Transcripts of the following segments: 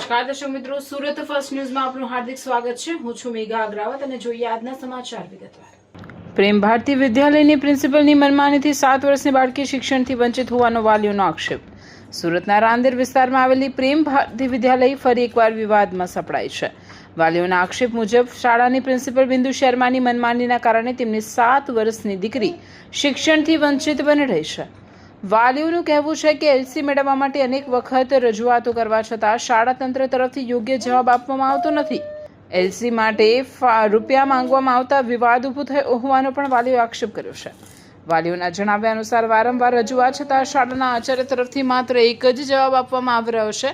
નમસ્કાર દર્શક મિત્રો, સુરત ફર્સ્ટ ન્યૂઝમાં આપનું હાર્દિક સ્વાગત છે। હું છું મેઘા અગ્રાવત અને જોઈએ આજના સમાચાર વિગતવાર। પ્રેમ ભારતી વિદ્યાલયની પ્રિન્સિપલની મનમાનીથી 7 વર્ષની બાળકી શિક્ષણથી વંચિત હોવાનો વાલીઓનો આક્ષેપ। સુરતના રાંદેર વિસ્તારમાં આવેલી પ્રેમ ભારતી વિદ્યાલય ફરી એકવાર વિવાદમાં સપડાઈ છે। વાલીઓના આક્ષેપ મુજબ શાળાની પ્રિન્સિપલ બિંદુ શર્માની મનમાનીના કારણે તેમની 7 વર્ષની દીકરી શિક્ષણથી વંચિત બની રહી છે। વાલીઓનું કહેવું છે કે એલસી મેળવવા માટે અનેક વખત રજૂઆતો કરવા છતાં શાળા તંત્ર તરફથી યોગ્ય જવાબ આપવામાં આવતો નથી। એલસી માટે રૂપિયા માંગવામાં આવતા વિવાદ ઊભો થયો હોવાનો પણ વાલીઓએ આક્ષેપ કર્યો છે। વાલીઓના જણાવ્યા અનુસાર વારંવાર રજૂઆત છતાં શાળાના આચાર્ય તરફથી માત્ર એક જ જવાબ આપવામાં આવી રહ્યો છે,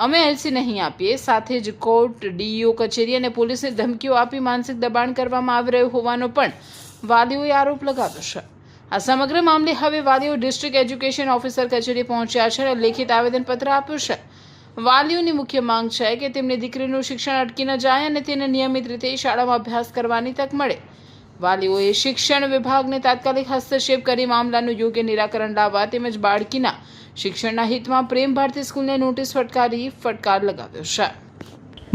અમે એલસી નહીં આપીએ। સાથે જ કોર્ટ, ડીઈઓ કચેરી અને પોલીસને ધમકીઓ આપી માનસિક દબાણ કરવામાં આવી રહ્યું હોવાનો પણ વાલીઓએ આરોપ લગાવ્યો છે। આ સમગ્ર મામલે હવે વાલીઓ ડિસ્ટ્રિક્ટ એજ્યુકેશન ઓફિસર કચેરી પહોંચ્યા છે અને લેખિત આવેદનપત્ર આપ્યું છે। વાલીઓની મુખ્ય માંગ છે કે તેમની દીકરીનું શિક્ષણ અટકી ન જાય અને તેને નિયમિત રીતે શાળામાં અભ્યાસ કરવાની તક મળે। વાલીઓએ શિક્ષણ વિભાગને તાત્કાલિક હસ્તક્ષેપ કરી મામલાનું યોગ્ય નિરાકરણ લાવવા તેમજ બાળકીના શિક્ષણના હિતમાં પ્રેમ ભારતી સ્કૂલને નોટિસ ફટકારી ફટકાર લગાવ્યો છે।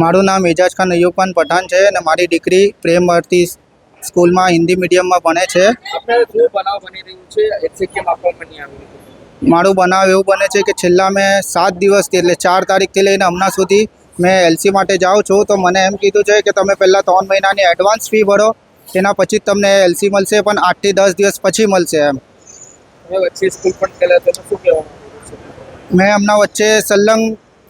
મારું નામ એજાજ ખાન અયુબ ખાન પઠાણ છે અને મારી દીકરી પ્રેમ ભારતી સ્કૂલમાં હિન્દી મીડિયમમાં ભણે છે। મારું બનાવ એવું બને છે કે છેલ્લા મેં 7 દિવસથી એટલે 4 તારીખથી લઈને હમણાં સુધી મેં એલસી માટે જાઉં છું, તો મને એમ કીધું છે કે તમે પહેલાં 3 મહિનાની એડવાન્સ ફી ભરો, એના પછી જ તમને એલસી મળશે, પણ 8 થી 10 દિવસ પછી મળશે એમ। મેં હમણાં વચ્ચે સલંગ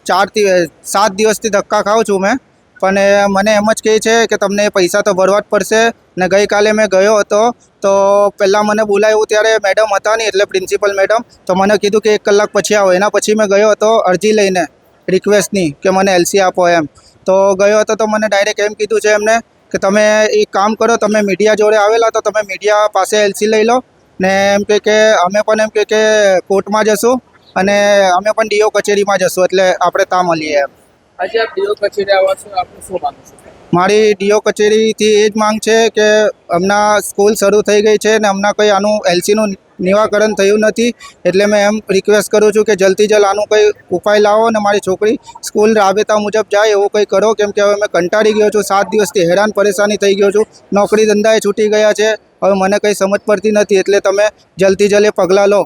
4 થી 7 દિવસથી ધક્કા ખાઉં છું મેં, પણ મને એમ જ કહે છે કે તમને પૈસા તો ભરવા જ પડશે। ને ગઈકાલે મેં ગયો હતો તો પહેલાં મને બોલાવ્યું ત્યારે મેડમ હતા નહીં, એટલે પ્રિન્સિપલ મેડમ, તો મને કીધું કે 1 કલાક પછી આવો। એના પછી મેં ગયો હતો અરજી લઈને રિક્વેસ્ટની કે મને એલસી આપો એમ, તો ગયો હતો તો મને ડાયરેક્ટ એમ કીધું છે એમને કે તમે એક કામ કરો, તમે મીડિયા જોડે આવેલા તો તમે મીડિયા પાસે એલસી લઈ લો ને એમ કે અમે પણ એમ કે કોર્ટમાં જશું અને અમે પણ ડીઓ કચેરીમાં જશું, એટલે આપણે ત્યાં મળીએ એમ। આજે આપ ડીઓ કચેરી આવ્યા છો, આપનું શું માંગ છે? મારી ડીઓ કચેરીથી એ જ માંગ છે કે હમણાં સ્કૂલ શરૂ થઈ ગઈ છે ને હમણાં કંઈ આનું એલસીનું નિવાકરણ થયું નથી, એટલે મેં એમ રિક્વેસ્ટ કરું છું કે જલ્દથી જલ્દ આનું કંઈ ઉપાય લાવો અને મારી છોકરી સ્કૂલ રાબેતા મુજબ જાય એવું કંઈ કરો, કેમ કે હવે મેં કંટાળી ગયો છું। 7 દિવસથી હેરાન પરેશાની થઈ ગયો છું, નોકરી ધંધાએ છૂટી ગયા છે, હવે મને કંઈ સમજ પડતી નથી, એટલે તમે જલ્દથી જલ્દ પગલાં લો।